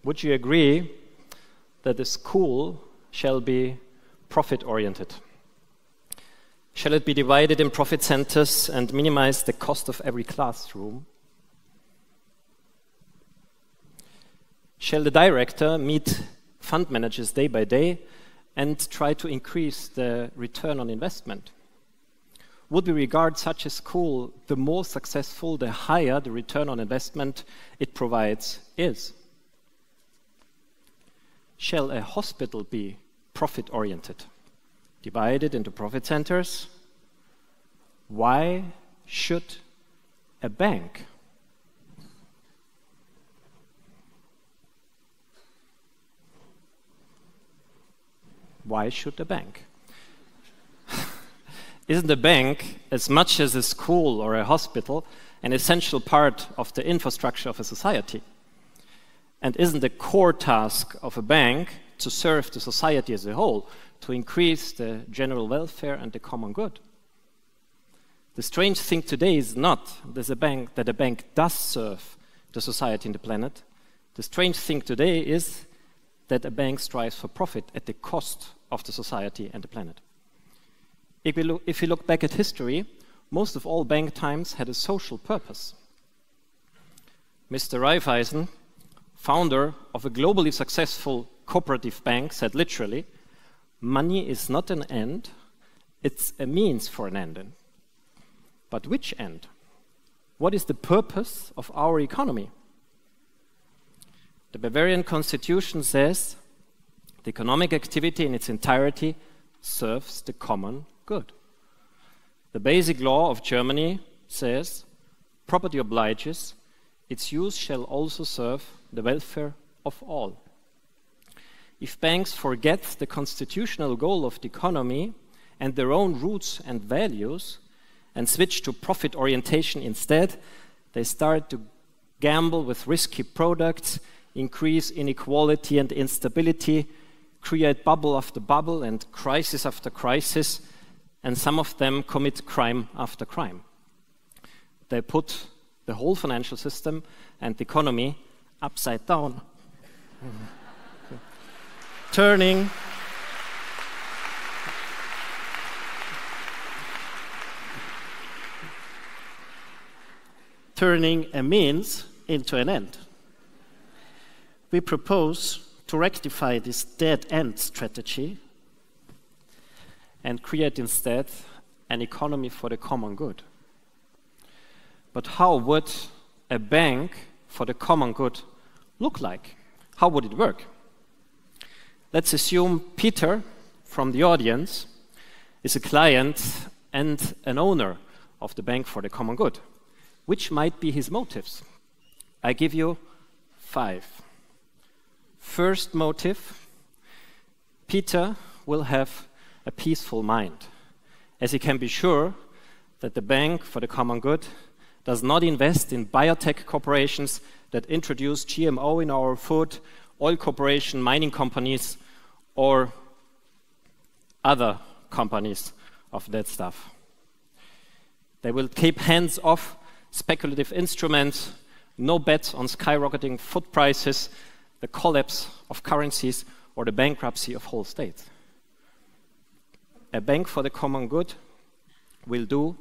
would you agree that the school shall be profit-oriented? Shall it be divided in profit centers and minimize the cost of every classroom? Shall the director meet fund managers day by day and try to increase the return on investment? Would we regard such a school the more successful, the higher the return on investment it provides is? Shall a hospital be profit-oriented, divided into profit centers? Why should a bank? Why should a bank? Isn't a bank, as much as a school or a hospital, an essential part of the infrastructure of a society? And isn't the core task of a bank to serve the society as a whole, to increase the general welfare and the common good? The strange thing today is not that a bank does serve the society and the planet. The strange thing today is that a bank strives for profit at the cost of the society and the planet. If you look back at history, most of all bank times had a social purpose. Mr. Raiffeisen, founder of a globally successful cooperative bank, said literally, "Money is not an end, it's a means for an end." But which end? What is the purpose of our economy? The Bavarian Constitution says the economic activity in its entirety serves the common good. The basic law of Germany says property obliges, its use shall also serve the welfare of all. If banks forget the constitutional goal of the economy and their own roots and values and switch to profit orientation instead, they start to gamble with risky products, increase inequality and instability, create bubble after bubble and crisis after crisis, and some of them commit crime after crime. They put the whole financial system and the economy upside down, turning a means into an end. We propose to rectify this dead-end strategy and create instead an economy for the common good. But how would a bank for the common good look like? How would it work? Let's assume Peter from the audience is a client and an owner of the bank for the common good. Which might be his motives? I give you 5. First motive, Peter will have a peaceful mind, as he can be sure that the bank for the common good does not invest in biotech corporations that introduce GMO in our food, oil corporation, mining companies, or other companies of that stuff. They will keep hands off speculative instruments, no bets on skyrocketing food prices, the collapse of currencies, or the bankruptcy of whole states. A bank for the common good will do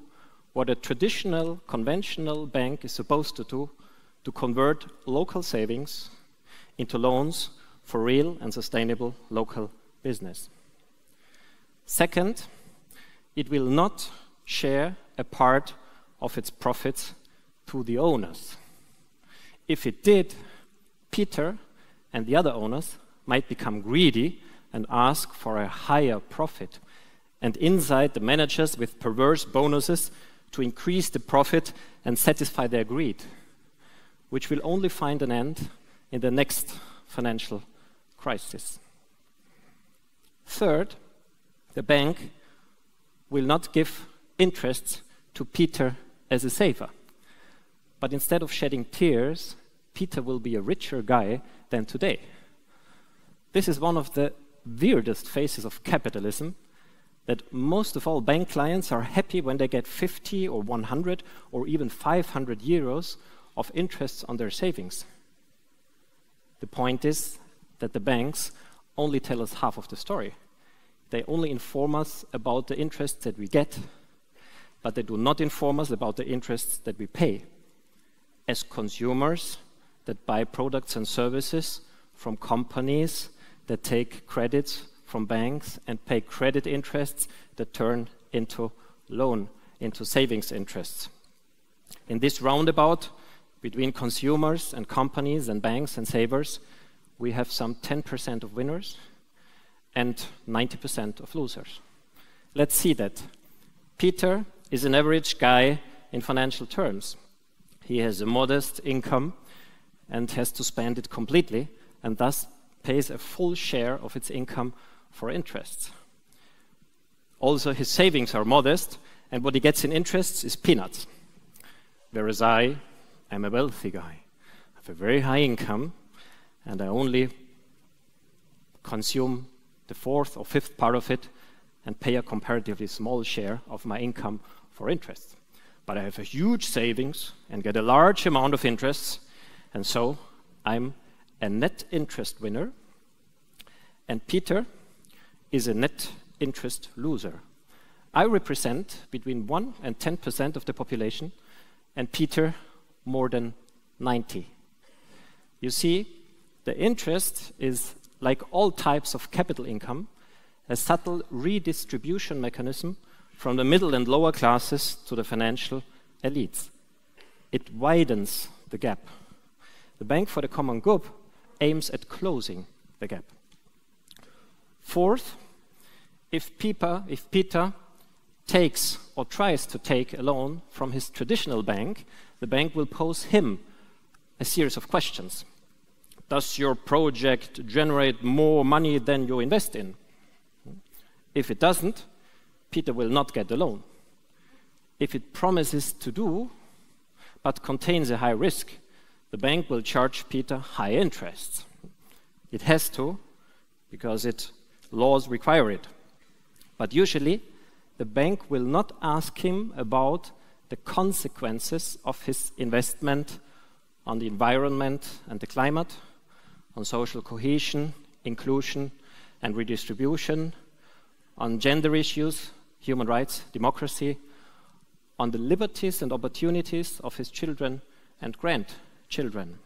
what a traditional, conventional bank is supposed to do, to convert local savings into loans for real and sustainable local business. Second, it will not share a part of its profits to the owners. If it did, Peter and the other owners might become greedy and ask for a higher profit, and incite the managers with perverse bonuses to increase the profit and satisfy their greed, which will only find an end in the next financial crisis. Third, the bank will not give interests to Peter as a saver, but instead of shedding tears, Peter will be a richer guy than today. This is one of the weirdest phases of capitalism, that most of all bank clients are happy when they get 50 or 100 or even 500 euros of interest on their savings. The point is that the banks only tell us half of the story. They only inform us about the interests that we get, but they do not inform us about the interests that we pay. As consumers that buy products and services from companies that take credits from banks and pay credit interests that turn into savings interests. In this roundabout between consumers and companies and banks and savers, we have some 10% of winners and 90% of losers. Let's see that. Peter is an average guy in financial terms. He has a modest income and has to spend it completely, and thus pays a full share of its income for interests. Also, his savings are modest, and what he gets in interests is peanuts. Whereas I am a wealthy guy. I have a very high income, and I only consume the fourth or fifth part of it and pay a comparatively small share of my income for interest. But I have a huge savings and get a large amount of interests, and so I'm a net interest winner, and Peter is a net interest loser. I represent between 1 and 10% of the population, and Peter more than 90. You see, the interest is, like all types of capital income, a subtle redistribution mechanism from the middle and lower classes to the financial elites. It widens the gap. The Bank for the Common Good aims at closing the gap. Fourth, if Peter takes or tries to take a loan from his traditional bank, the bank will pose him a series of questions. Does your project generate more money than you invest in? If it doesn't, Peter will not get the loan. If it promises to do, but contains a high risk, the bank will charge Peter high interests. It has to, because laws require it. But usually, the bank will not ask him about the consequences of his investment on the environment and the climate, on social cohesion, inclusion, and redistribution, on gender issues, human rights, democracy, on the liberties and opportunities of his children and grandchildren.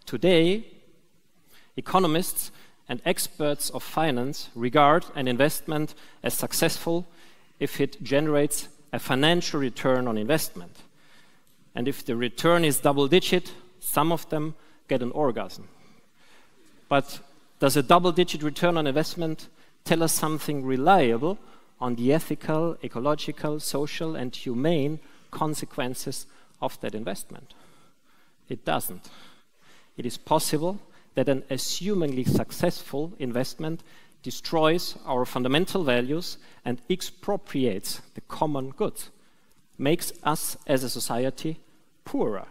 Today, economists and experts of finance regard an investment as successful if it generates a financial return on investment. And if the return is double-digit, some of them get an orgasm. But does a double-digit return on investment tell us something reliable on the ethical, ecological, social, and humane consequences of that investment? It doesn't. It is possible that an assumingly successful investment destroys our fundamental values and expropriates the common good, makes us as a society poorer.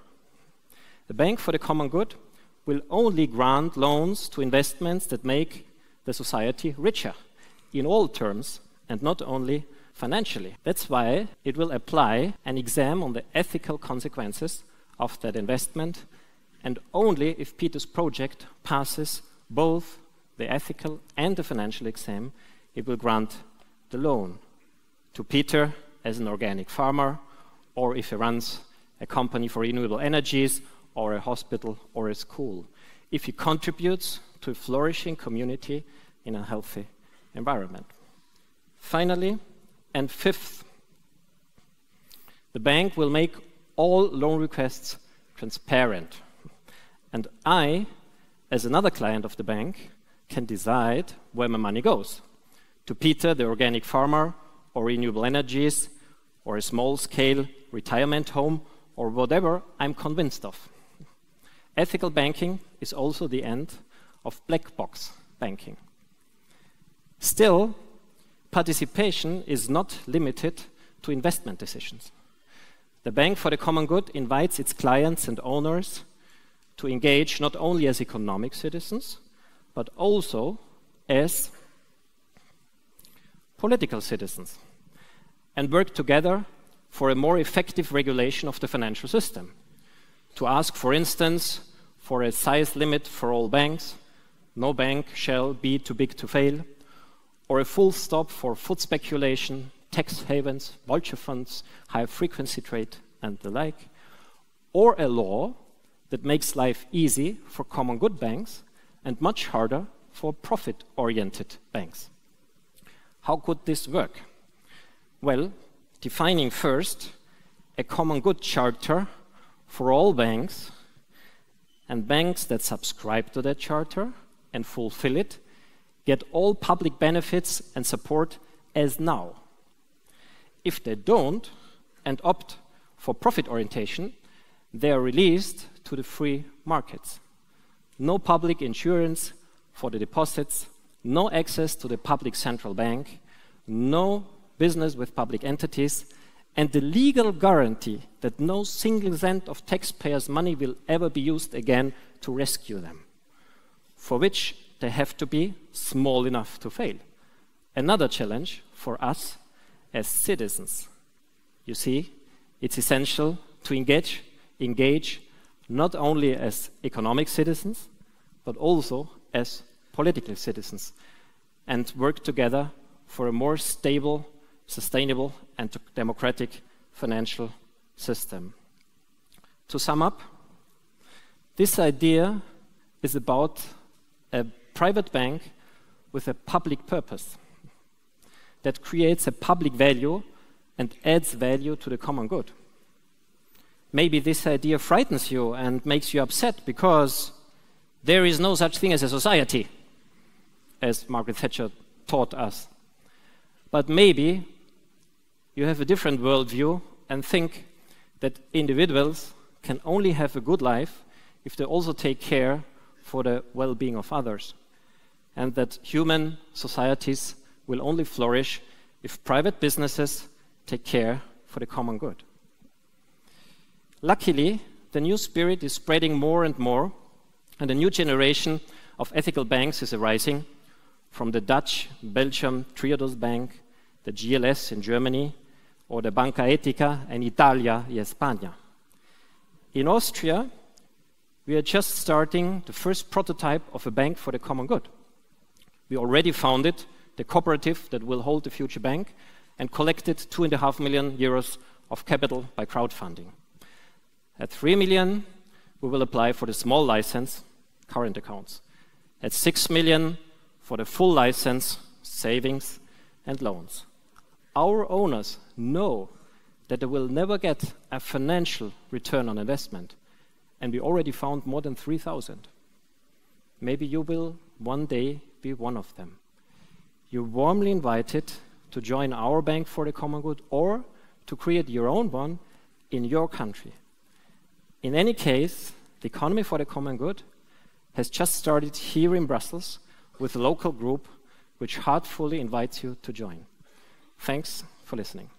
The Bank for the Common Good will only grant loans to investments that make the society richer in all terms and not only financially. That's why it will apply an exam on the ethical consequences of that investment, and only if Peter's project passes both the ethical and the financial exam, it will grant the loan to Peter as an organic farmer, or if he runs a company for renewable energies, or a hospital or a school, if he contributes to a flourishing community in a healthy environment. Finally, and fifth, the bank will make all loan requests transparent. And I, as another client of the bank, can decide where my money goes. To Peter, the organic farmer, or renewable energies, or a small-scale retirement home, or whatever I'm convinced of. Ethical banking is also the end of black box banking. Still, participation is not limited to investment decisions. The Bank for the Common Good invites its clients and owners to engage not only as economic citizens, but also as political citizens, and work together for a more effective regulation of the financial system. To ask, for instance, for a size limit for all banks, no bank shall be too big to fail, or a full stop for food speculation, tax havens, vulture funds, high-frequency trade, and the like, or a law that makes life easy for common good banks and much harder for profit-oriented banks. How could this work? Well, defining first a common good charter for all banks, and banks that subscribe to that charter and fulfill it get all public benefits and support as now. If they don't and opt for profit orientation, they are released to the free markets. No public insurance for the deposits, no access to the public central bank, no business with public entities, and the legal guarantee that no single cent of taxpayers' money will ever be used again to rescue them, for which they have to be small enough to fail. Another challenge for us as citizens. You see, it's essential to engage not only as economic citizens, but also as political citizens, and work together for a more stable, sustainable, and democratic financial system. To sum up, this idea is about a private bank with a public purpose that creates a public value and adds value to the common good. Maybe this idea frightens you and makes you upset because there is no such thing as a society, as Margaret Thatcher taught us. But maybe you have a different worldview and think that individuals can only have a good life if they also take care for the well-being of others, and that human societies will only flourish if private businesses take care for the common good. Luckily, the new spirit is spreading more and more, and a new generation of ethical banks is arising, from the Dutch, Belgium Triodos Bank, the GLS in Germany, or the Banca Etica in Italia y España. In Austria, we are just starting the first prototype of a bank for the common good. We already founded the cooperative that will hold the future bank and collected 2.5 million euros of capital by crowdfunding. At 3 million, we will apply for the small license, current accounts. At 6 million, for the full license, savings and loans. Our owners know that they will never get a financial return on investment, and we already found more than 3,000. Maybe you will one day be one of them. You're warmly invited to join our bank for the common good or to create your own one in your country. In any case, the economy for the common good has just started here in Brussels with a local group which heartfully invites you to join. Thanks for listening.